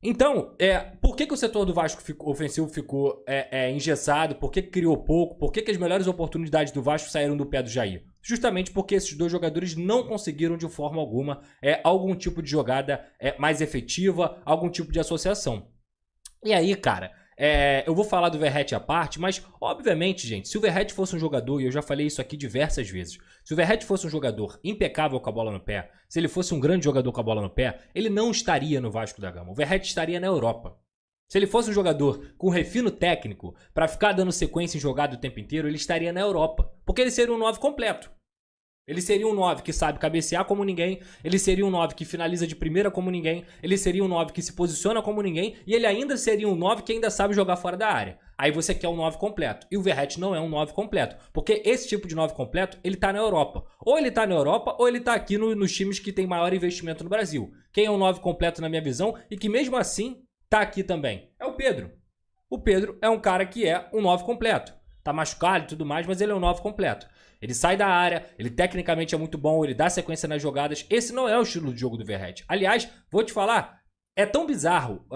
Então, por que o setor do Vasco ofensivo ficou engessado? Por que criou pouco? Por que as melhores oportunidades do Vasco saíram do pé do Jair? Justamente porque esses dois jogadores não conseguiram de forma alguma algum tipo de jogada mais efetiva, algum tipo de associação. E aí, cara, eu vou falar do Verratti à parte, mas obviamente, gente, se o Verratti fosse um jogador, e eu já falei isso aqui diversas vezes, se o Verratti fosse um jogador impecável com a bola no pé, se ele fosse um grande jogador com a bola no pé, ele não estaria no Vasco da Gama. O Verratti estaria na Europa. Se ele fosse um jogador com refino técnico para ficar dando sequência em jogada o tempo inteiro, ele estaria na Europa, porque ele seria um 9 completo. Ele seria um 9 que sabe cabecear como ninguém, ele seria um 9 que finaliza de primeira como ninguém, ele seria um 9 que se posiciona como ninguém, e ele ainda seria um 9 que ainda sabe jogar fora da área. Aí você quer um 9 completo. E o Verratti não é um 9 completo, porque esse tipo de 9 completo, ele tá na Europa. Ou ele tá na Europa, ou ele tá aqui nos times que tem maior investimento no Brasil. Quem é um 9 completo na minha visão, e que mesmo assim tá aqui também, é o Pedro. O Pedro é um cara que é um 9 completo. Tá machucado e tudo mais, mas ele é um 9 completo. Ele sai da área, ele tecnicamente é muito bom, ele dá sequência nas jogadas. Esse não é o estilo de jogo do Verratti. Aliás, vou te falar, é tão bizarro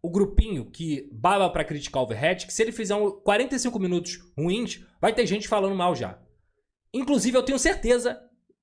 o grupinho que baba pra criticar o Verratti, que se ele fizer 45 minutos ruins, vai ter gente falando mal já. Inclusive, eu tenho certeza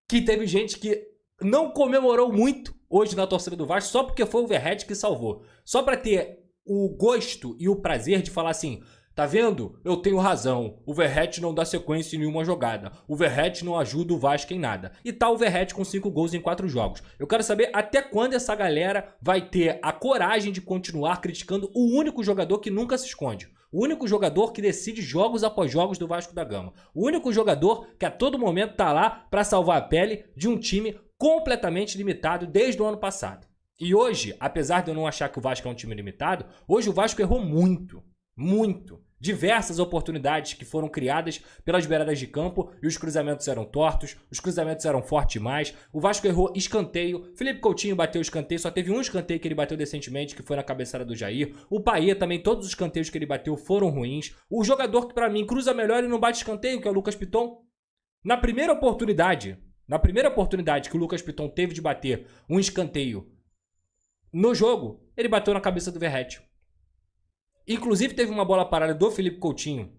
que teve gente que não comemorou muito hoje na torcida do Vasco só porque foi o Verratti que salvou. Só pra ter o gosto e o prazer de falar assim: tá vendo? Eu tenho razão. O Verratti não dá sequência em nenhuma jogada. O Verratti não ajuda o Vasco em nada. E tá o Verratti com 5 gols em 4 jogos. Eu quero saber até quando essa galera vai ter a coragem de continuar criticando o único jogador que nunca se esconde. O único jogador que decide jogos após jogos do Vasco da Gama. O único jogador que a todo momento tá lá pra salvar a pele de um time completamente limitado desde o ano passado. E hoje, apesar de eu não achar que o Vasco é um time limitado, hoje o Vasco errou muito. Muito. Diversas oportunidades que foram criadas pelas beiradas de campo e os cruzamentos eram tortos, os cruzamentos eram fortes demais. O Vasco errou escanteio. Felipe Coutinho bateu escanteio, só teve um escanteio que ele bateu decentemente, que foi na cabeçada do Jair. O Payet também, todos os escanteios que ele bateu foram ruins. O jogador que pra mim cruza melhor e não bate escanteio, que é o Lucas Piton. Na primeira oportunidade que o Lucas Piton teve de bater um escanteio no jogo, ele bateu na cabeça do Verratti. Inclusive teve uma bola parada do Felipe Coutinho,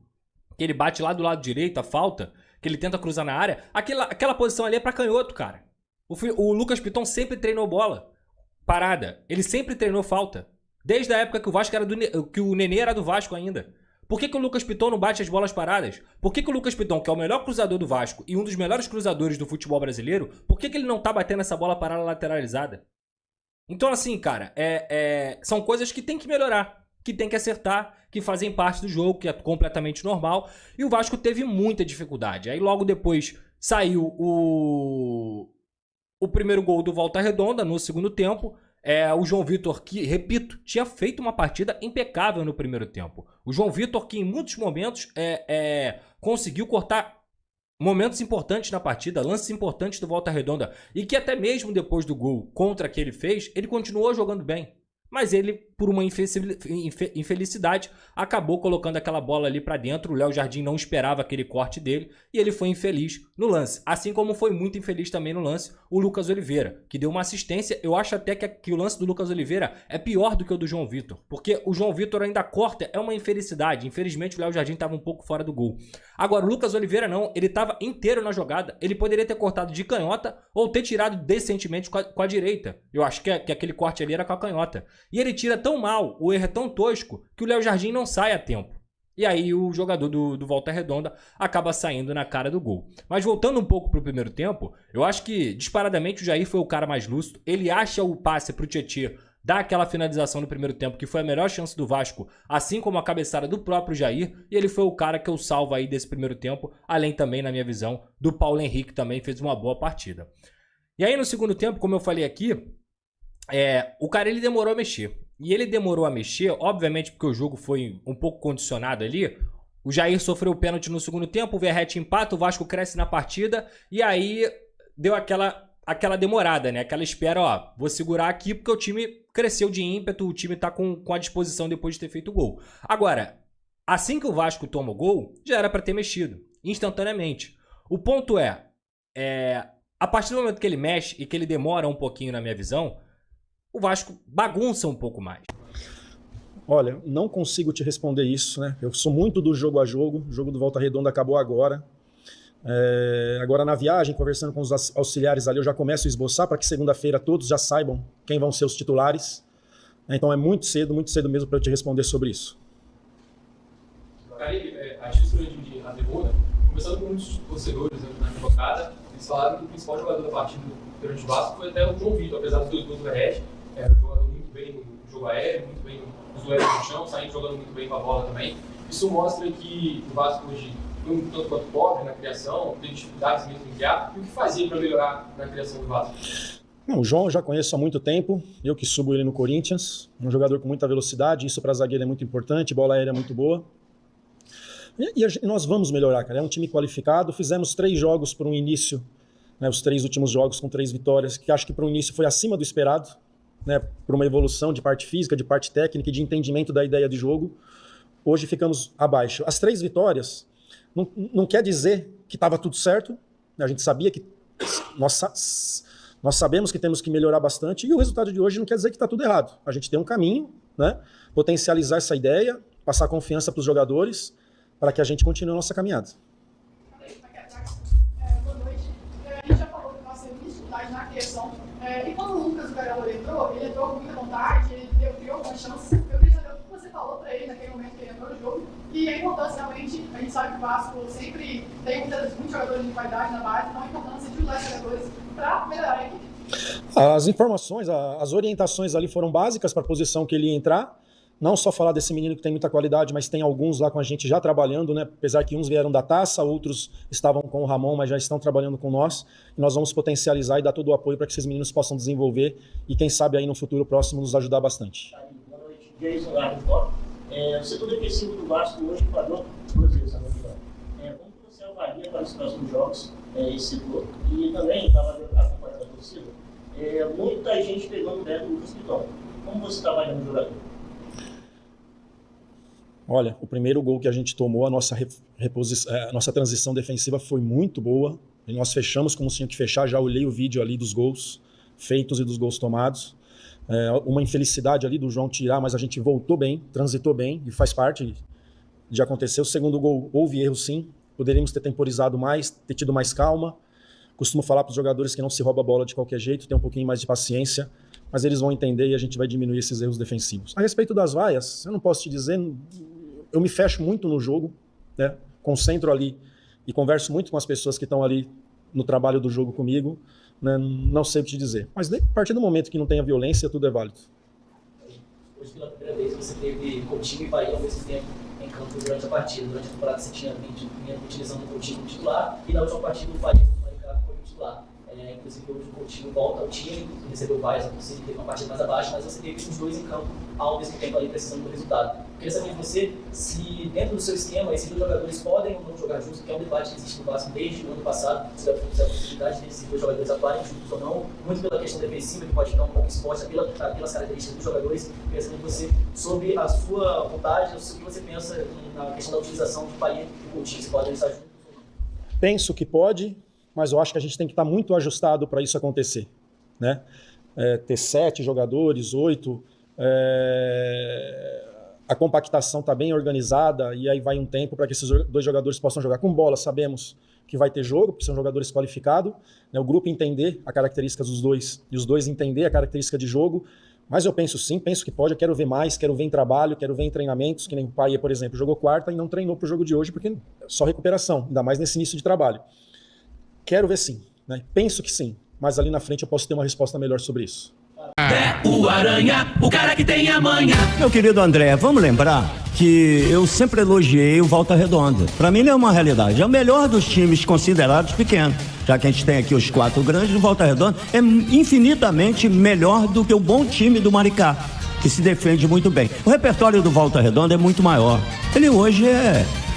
que ele bate lá do lado direito, a falta, que ele tenta cruzar na área. Aquela posição ali é pra canhoto, cara. O Lucas Piton sempre treinou bola parada. Ele sempre treinou falta. Desde a época que o Vasco era que o Nenê era do Vasco ainda. Por que o Lucas Piton não bate as bolas paradas? Por que o Lucas Piton, que é o melhor cruzador do Vasco e um dos melhores cruzadores do futebol brasileiro, por que ele não tá batendo essa bola parada lateralizada? Então assim, cara, são coisas que tem que melhorar, que tem que acertar, que fazem parte do jogo, que é completamente normal. E o Vasco teve muita dificuldade. Aí logo depois saiu o primeiro gol do Volta Redonda no segundo tempo. O João Vitor, que, repito, tinha feito uma partida impecável no primeiro tempo. O João Vitor, que em muitos momentos conseguiu cortar momentos importantes na partida, lances importantes do Volta Redonda, e que até mesmo depois do gol contra que ele fez, ele continuou jogando bem. Mas ele, por uma infelicidade, acabou colocando aquela bola ali pra dentro. O Léo Jardim não esperava aquele corte dele e ele foi infeliz no lance. Assim como foi muito infeliz também no lance o Lucas Oliveira, que deu uma assistência. Eu acho até que o lance do Lucas Oliveira é pior do que o do João Vitor, porque o João Vitor ainda corta, é uma infelicidade. Infelizmente o Léo Jardim estava um pouco fora do gol. Agora o Lucas Oliveira não, ele estava inteiro na jogada. Ele poderia ter cortado de canhota ou ter tirado decentemente com a direita. Eu acho que aquele corte ali era com a canhota. E ele tira tão mal, o erro é tão tosco, que o Léo Jardim não sai a tempo. E aí o jogador do Volta Redonda acaba saindo na cara do gol. Mas voltando um pouco para o primeiro tempo, eu acho que disparadamente o Jair foi o cara mais lúcido. Ele acha o passe para o Tietê, dá aquela finalização no primeiro tempo, que foi a melhor chance do Vasco, assim como a cabeçada do próprio Jair. E ele foi o cara que eu salvo aí desse primeiro tempo, além também, na minha visão, do Paulo Henrique, também fez uma boa partida. E aí no segundo tempo, como eu falei aqui, o cara ele demorou a mexer. E ele demorou a mexer, obviamente porque o jogo foi um pouco condicionado ali. O Jair sofreu o pênalti no segundo tempo, o Verratti empata, o Vasco cresce na partida. E aí deu aquela demorada, né? Aquela espera, ó, vou segurar aqui porque o time cresceu de ímpeto, o time tá com a disposição depois de ter feito o gol. Agora, assim que o Vasco toma o gol, já era pra ter mexido, instantaneamente. O ponto a partir do momento que ele mexe e que ele demora um pouquinho na minha visão, o Vasco bagunça um pouco mais. Olha, não consigo te responder isso, né? Eu sou muito do jogo a jogo, o jogo do Volta Redonda acabou agora. Agora na viagem, conversando com os auxiliares ali, eu já começo a esboçar para que segunda-feira todos já saibam quem vão ser os titulares. Então é muito cedo mesmo para eu te responder sobre isso. Caribe, a título de a tribuna, conversando com muitos torcedores na arquibancada, eles falaram que o principal jogador da partida durante o Vasco foi até o João Vitor, apesar dos dois gols do Verret, era um jogador muito bem no jogo aéreo, muito bem nos duelos no chão, saindo jogando muito bem com a bola também. Isso mostra que o Vasco hoje foi um tanto quanto pobre na criação, tem dificuldades mesmo em criar, e o que fazia para melhorar na criação do Vasco? Não, o João eu já conheço há muito tempo, eu que subo ele no Corinthians, um jogador com muita velocidade, isso para zagueiro é muito importante, bola aérea é muito boa. E nós vamos melhorar, cara, é um time qualificado, fizemos 3 jogos para um início, né, os 3 últimos jogos com 3 vitórias, que acho que para o início foi acima do esperado, né, por uma evolução de parte física, de parte técnica e de entendimento da ideia de jogo. Hoje ficamos abaixo. As 3 vitórias não quer dizer que estava tudo certo, né, a gente sabia que nós sabemos que temos que melhorar bastante e o resultado de hoje não quer dizer que está tudo errado. A gente tem um caminho, né, potencializar essa ideia, passar confiança para os jogadores para que a gente continue a nossa caminhada. Boa noite. A gente já falou que nós temos dificuldade na criação. E quando o Lucas, o jogador, ele entrou com muita vontade, ele criou algumas chances. Eu queria saber o que você falou para ele naquele momento que ele entrou no jogo. E a importância, realmente, a gente sabe que o Vasco sempre tem muitos jogadores de qualidade na base, então a importância de usar esses jogadores para melhorar a equipe. As informações, as orientações ali foram básicas para a posição que ele ia entrar. Não só falar desse menino que tem muita qualidade, mas tem alguns lá com a gente já trabalhando, né? Apesar que uns vieram da taça, outros estavam com o Ramon, mas já estão trabalhando com nós. E nós vamos potencializar e dar todo o apoio para que esses meninos possam desenvolver e quem sabe aí no futuro próximo nos ajudar bastante. Boa noite, Jason Largo. O setor defensivo do Vasco hoje parou 2 vezes a novidade. Como você avalia para os próximos jogos esse setor? E também estava acompanhando a torcida, muita gente pegando o pé do Lucas Piton. Como você trabalha no jogador? Olha, o primeiro gol que a gente tomou, a nossa transição defensiva foi muito boa. E nós fechamos como tinha que fechar. Já olhei o vídeo ali dos gols feitos e dos gols tomados. Uma infelicidade ali do João tirar, mas a gente voltou bem, transitou bem e faz parte de acontecer. O segundo gol houve erro sim. Poderíamos ter temporizado mais, ter tido mais calma. Costumo falar para os jogadores que não se rouba a bola de qualquer jeito, ter um pouquinho mais de paciência. Mas eles vão entender e a gente vai diminuir esses erros defensivos. A respeito das vaias, eu não posso te dizer, eu me fecho muito no jogo, né? Concentro ali e converso muito com as pessoas que estão ali no trabalho do jogo comigo, né? Não sei o que te dizer. Mas a partir do momento que não tenha violência, tudo é válido. Hoje, pela primeira vez, você teve Coutinho e Bahia ao mesmo tempo em campo durante a partida. Durante a temporada você tinha vindo utilizando o Coutinho como titular e na última partida o Bahia com o Maricá foi o titular. Inclusive hoje o Coutinho volta ao time, recebeu várias, a torcida teve uma partida mais abaixo, mas você teve os dois em campo ao mesmo tempo ali precisando do resultado. Eu queria saber de você se dentro do seu esquema esses 2 jogadores podem ou não jogar juntos, que é um debate que existe no Vasco desde o ano passado, se a possibilidade desses 2 jogadores atuarem juntos ou não, muito pela questão defensiva, que pode ficar um pouco exposta pelas características dos jogadores. Eu queria saber de você sobre a sua vontade, o que você pensa na questão da utilização de Bahia e Coutinho, se podem estar juntos ou não. Penso que pode, mas eu acho que a gente tem que estar muito ajustado para isso acontecer, né? Ter 7 jogadores, 8, a compactação está bem organizada e aí vai um tempo para que esses 2 jogadores possam jogar com bola. Sabemos que vai ter jogo, porque são jogadores qualificados, né? O grupo entender a característica dos 2 e os 2 entender a característica de jogo, mas eu penso sim, penso que pode, eu quero ver mais, quero ver em trabalho, quero ver em treinamentos, que nem o Paia, por exemplo, jogou quarta e não treinou para o jogo de hoje, porque é só recuperação, ainda mais nesse início de trabalho. Quero ver sim, né? Penso que sim, mas ali na frente eu posso ter uma resposta melhor sobre isso. O Aranha, o cara que tem a manha. Meu querido André, vamos lembrar que eu sempre elogiei o Volta Redonda. Para mim não é uma realidade, é o melhor dos times considerados pequenos. Já que a gente tem aqui os 4 grandes, o Volta Redonda é infinitamente melhor do que o bom time do Maricá, que se defende muito bem. O repertório do Volta Redonda é muito maior. Ele hoje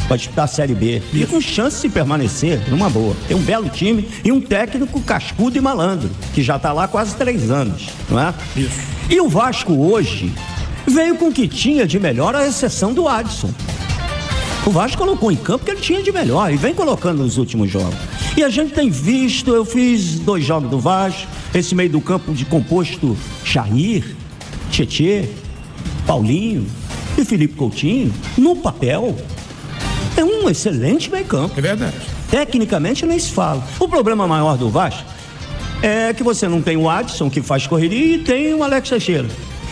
pode disputar a Série B e com chance de permanecer numa boa. Tem um belo time e um técnico cascudo e malandro, que já está lá há quase 3 anos, não é? Isso. E o Vasco hoje veio com o que tinha de melhor, à exceção do Adson. O Vasco colocou em campo o que ele tinha de melhor e vem colocando nos últimos jogos. E a gente tem visto, eu fiz 2 jogos do Vasco, esse meio do campo de composto Jair, Tietê, Paulinho, E Felipe Coutinho, no papel, é um excelente meio-campo. É verdade. Tecnicamente nem se fala. O problema maior do Vasco é que você não tem o Adson, que faz correria, e tem o Alex Teixeira.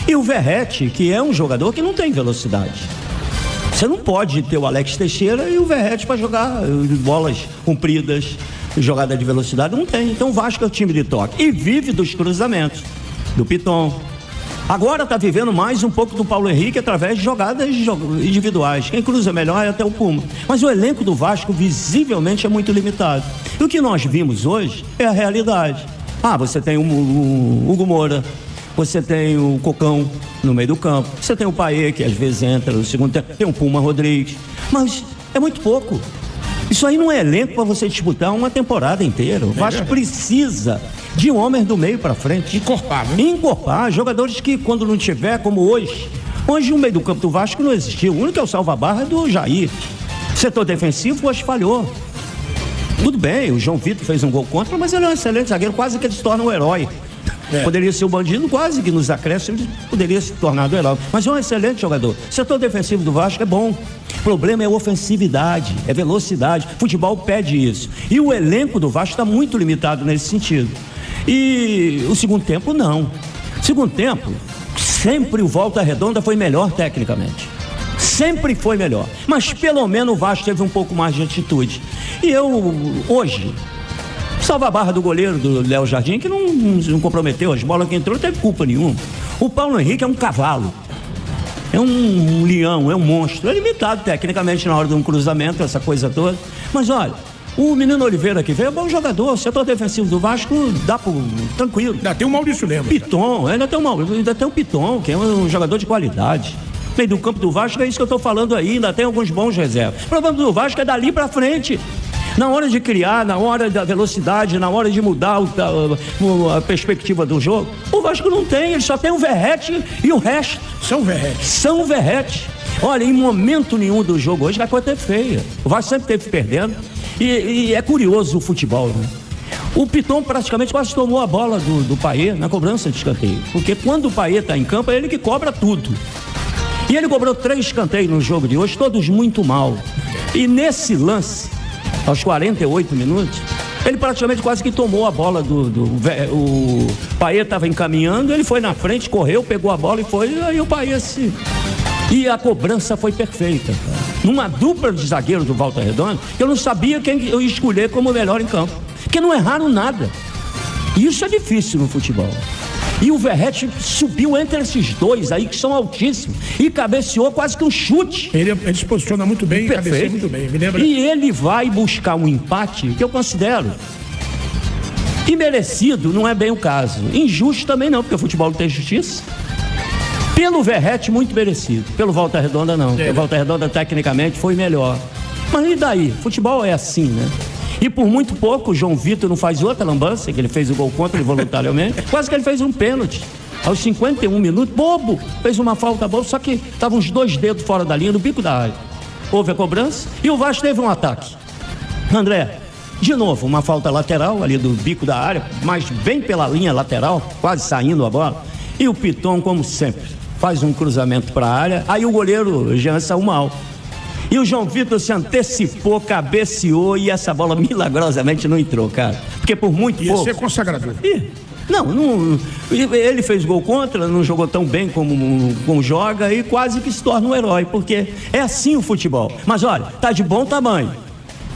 E o Verratti, que é um jogador que não tem velocidade. Você não pode ter o Alex Teixeira e o Verratti para jogar bolas compridas, jogada de velocidade, não tem. Então o Vasco é o time de toque. E vive dos cruzamentos, do Piton. Agora está vivendo mais um pouco do Paulo Henrique através de jogadas individuais. Quem cruza melhor é até o Puma. Mas o elenco do Vasco visivelmente é muito limitado. E o que nós vimos hoje é a realidade. Você tem o Hugo Moura, você tem o Cocão no meio do campo, você tem o Paê, que às vezes entra no segundo tempo, tem o Puma Rodrigues. Mas é muito pouco. Isso aí não é elenco para você disputar uma temporada inteira. O Vasco precisa de homens do meio para frente. Encorpar, né? Encorpar. Jogadores que, quando não tiver, como hoje. Hoje o meio do campo do Vasco não existiu. O único que é o salva-barra é do Jair. Setor defensivo, hoje falhou. Tudo bem, o João Vitor fez um gol contra, mas ele é um excelente zagueiro, quase que ele se torna um herói. Poderia ser o bandido, quase que nos acréscimos poderia se tornar um herói. Mas é um excelente jogador. O setor defensivo do Vasco é bom. O problema é ofensividade, é velocidade. Futebol pede isso. E o elenco do Vasco está muito limitado nesse sentido. E o segundo tempo, não. Segundo tempo, sempre o Volta Redonda foi melhor tecnicamente. Sempre foi melhor. Mas pelo menos o Vasco teve um pouco mais de atitude. E eu, hoje, salva a barra do goleiro do Léo Jardim, que não comprometeu as bolas que entrou, não teve culpa nenhuma. O Paulo Henrique é um cavalo. É um leão, é um monstro. É limitado tecnicamente na hora de um cruzamento, essa coisa toda. Mas olha, o menino Oliveira que veio é bom jogador. O setor defensivo do Vasco dá tranquilo. Ainda tem o Maurício Lemos. Piton, ainda tem o Piton, que é um jogador de qualidade. Meio do campo do Vasco é isso que eu estou falando aí. Ainda tem alguns bons reservas. O problema do Vasco é dali pra frente. Na hora de criar, na hora da velocidade, na hora de mudar a perspectiva do jogo, o Vasco não tem, ele só tem o Verratti e o resto. São Verratti. Olha, em momento nenhum do jogo hoje vai coisa feia. O Vasco sempre esteve perdendo. E é curioso o futebol, né? O Piton praticamente quase tomou a bola do Paê na cobrança de escanteio. Porque quando o Paê está em campo, é ele que cobra tudo. E ele cobrou 3 escanteios no jogo de hoje, todos muito mal. E nesse lance, aos 48 minutos, ele praticamente quase que tomou a bola o Paê estava encaminhando, ele foi na frente, correu, pegou a bola e foi, aí o Paê E a cobrança foi perfeita, cara. Numa dupla de zagueiro do Volta Redonda, eu não sabia quem eu ia escolher como melhor em campo, porque não erraram nada. E isso é difícil no futebol. E o Verratti subiu entre esses dois aí, que são altíssimos, e cabeceou quase que um chute. Ele se posiciona muito bem, e cabeceia muito bem. Me lembra? E ele vai buscar um empate que eu considero imerecido, não é bem o caso. Injusto também não, porque o futebol não tem justiça. Pelo Verratti, muito merecido. Pelo Volta Redonda, não. O Volta Redonda, tecnicamente, foi melhor. Mas e daí? Futebol é assim, né? E por muito pouco, o João Vitor não faz outra lambança, que ele fez o gol contra ele voluntariamente. Quase que ele fez um pênalti. Aos 51 minutos, bobo, fez uma falta boa, só que estavam uns 2 dedos fora da linha, no bico da área. Houve a cobrança e o Vasco teve um ataque. André, de novo, uma falta lateral ali do bico da área, mas bem pela linha lateral, quase saindo a bola. E o Piton, como sempre, faz um cruzamento para a área, aí o goleiro Jean saiu mal. E o João Vitor se antecipou, cabeceou e essa bola milagrosamente não entrou, cara. Porque por muito pouco... Ia ser consagrador. Não, ele fez gol contra, não jogou tão bem como joga e quase que se torna um herói, porque é assim o futebol. Mas olha, tá de bom tamanho.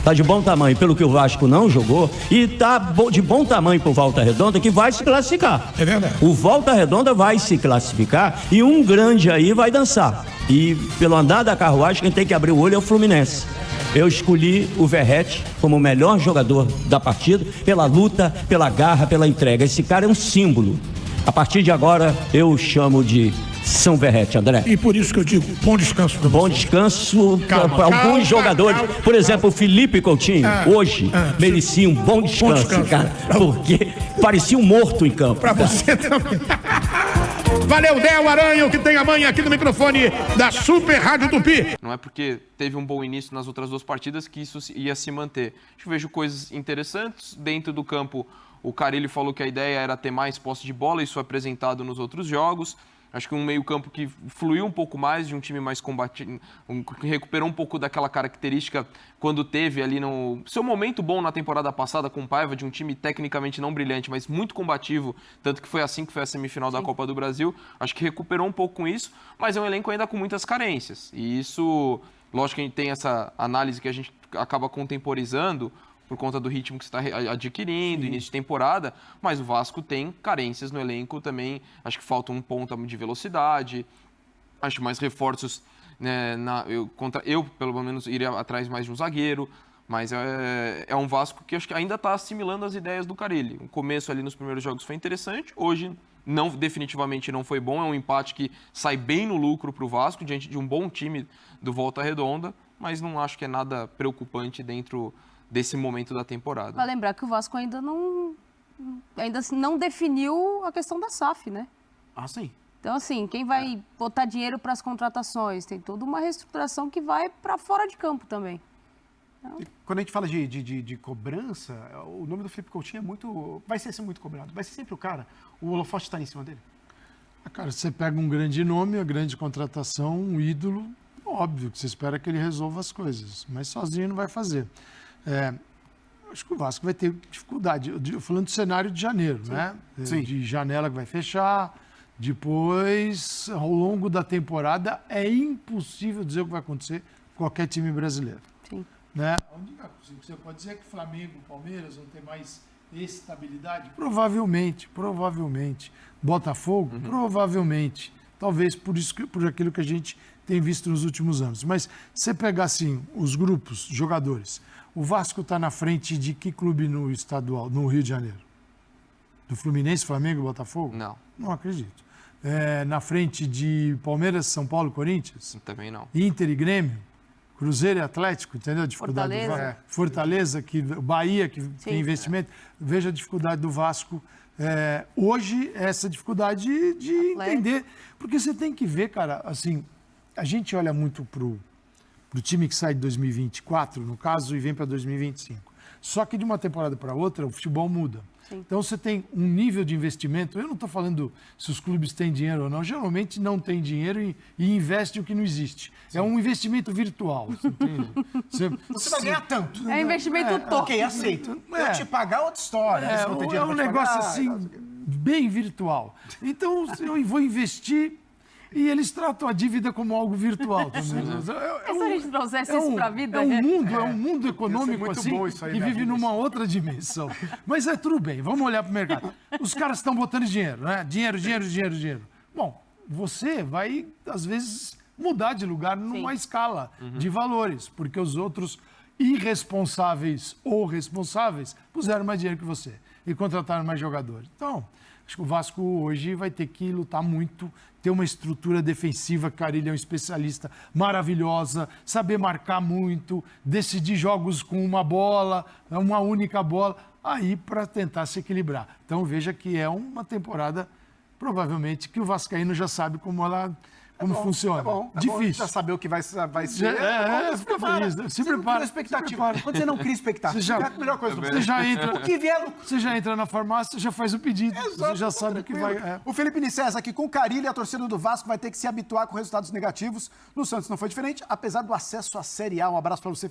Tá de bom tamanho pelo que o Vasco não jogou e tá de bom tamanho pro Volta Redonda, que vai se classificar. É verdade. O Volta Redonda vai se classificar e um grande aí vai dançar. E pelo andar da carruagem, quem tem que abrir o olho é o Fluminense. Eu escolhi o Verratti como o melhor jogador da partida, pela luta, pela garra, pela entrega. Esse cara é um símbolo. A partir de agora, eu o chamo de São Verratti, André. E por isso que eu digo, bom descanso. Bom descanso para alguns jogadores. Por exemplo, o Felipe Coutinho, hoje, merecia um bom descanso, cara. Porque parecia um morto em campo. Para você também. Valeu, Del Aranha, que tem a manha aqui no microfone da Super Rádio Tupi. Não é porque teve um bom início nas outras 2 partidas que isso ia se manter. Eu vejo coisas interessantes dentro do campo. O Carille falou que a ideia era ter mais posse de bola, isso foi apresentado nos outros jogos. Acho que um meio-campo que fluiu um pouco mais, de um time mais combativo, que recuperou um pouco daquela característica quando teve ali no seu momento bom na temporada passada com o Paiva, de um time tecnicamente não brilhante, mas muito combativo, tanto que foi assim que foi a semifinal da Copa do Brasil. Acho que recuperou um pouco com isso, mas é um elenco ainda com muitas carências. E isso, lógico que a gente tem essa análise que a gente acaba contemporizando, por conta do ritmo que você está adquirindo, início de temporada, mas o Vasco tem carências no elenco também. Acho que falta um ponto de velocidade, acho mais reforços, né, eu, pelo menos, iria atrás mais de um zagueiro, mas é um Vasco que acho que ainda está assimilando as ideias do Carille. O começo ali nos primeiros jogos foi interessante, hoje definitivamente não foi bom, é um empate que sai bem no lucro para o Vasco, diante de um bom time do Volta Redonda, mas não acho que é nada preocupante dentro desse momento da temporada. Vai lembrar que o Vasco ainda não definiu a questão da SAF, né? Ah, sim. Então, assim, quem vai botar dinheiro para as contratações? Tem toda uma reestruturação que vai para fora de campo também. Então... Quando a gente fala de cobrança, o nome do Felipe Coutinho vai ser muito cobrado. Vai ser sempre o cara. O holofote está em cima dele. Cara, você pega um grande nome, a grande contratação, um ídolo, óbvio que você espera que ele resolva as coisas, mas sozinho não vai fazer. Acho que o Vasco vai ter dificuldade. Falando do cenário de janeiro, sim, né? Sim. De janela que vai fechar. Depois, ao longo da temporada, é impossível dizer o que vai acontecer com qualquer time brasileiro. Sim. Né? A única coisa que você pode dizer é que Flamengo e Palmeiras vão ter mais estabilidade? Provavelmente. Botafogo? Provavelmente. Talvez por aquilo que a gente tem visto nos últimos anos. Mas se você pegar, assim, os grupos, jogadores, o Vasco está na frente de que clube no estadual, no Rio de Janeiro? Do Fluminense, Flamengo e Botafogo? Não. Não acredito. Na frente de Palmeiras, São Paulo e Corinthians? Também não. Inter e Grêmio? Cruzeiro e Atlético, entendeu? A dificuldade Fortaleza, Bahia, que tem investimento. Veja a dificuldade do Vasco. Hoje, essa dificuldade de entender. Porque você tem que ver, cara, assim, a gente olha muito pro time que sai de 2024, no caso, e vem para 2025. Só que de uma temporada para outra, o futebol muda. Sim. Então, você tem um nível de investimento. Eu não estou falando se os clubes têm dinheiro ou não. Geralmente, não tem dinheiro e investem o que não existe. Sim. É um investimento virtual. Você entende? Você vai ganhar tanto. É investimento top. Ok, aceito. Eu te pagar outra história. É um negócio assim, bem virtual. Então, eu vou investir... E eles tratam a dívida como algo virtual também. E se a gente trouxesse isso para a vida? É um mundo econômico assim, que vive numa outra dimensão. Mas tudo bem, vamos olhar para o mercado. Os caras estão botando dinheiro, né? Dinheiro. Bom, você vai, às vezes, mudar de lugar numa escala de valores, porque os outros irresponsáveis ou responsáveis puseram mais dinheiro que você e contrataram mais jogadores. Então... Acho que o Vasco hoje vai ter que lutar muito, ter uma estrutura defensiva, Carille é um especialista, maravilhosa, saber marcar muito, decidir jogos com uma bola, uma única bola, aí para tentar se equilibrar. Então veja que é uma temporada, provavelmente, que o vascaíno já sabe como funciona. Difícil. Já saber o que vai ser. Fica feliz. Se prepara. Quando você não cria expectativa, é a melhor coisa do mundo. Você já entra na farmácia, já faz o pedido. Você já sabe o que vai... O Felipe Nicésar aqui com o Carille, a torcida do Vasco vai ter que se habituar com resultados negativos. No Santos não foi diferente, apesar do acesso à Série A. Um abraço para você, Felipe.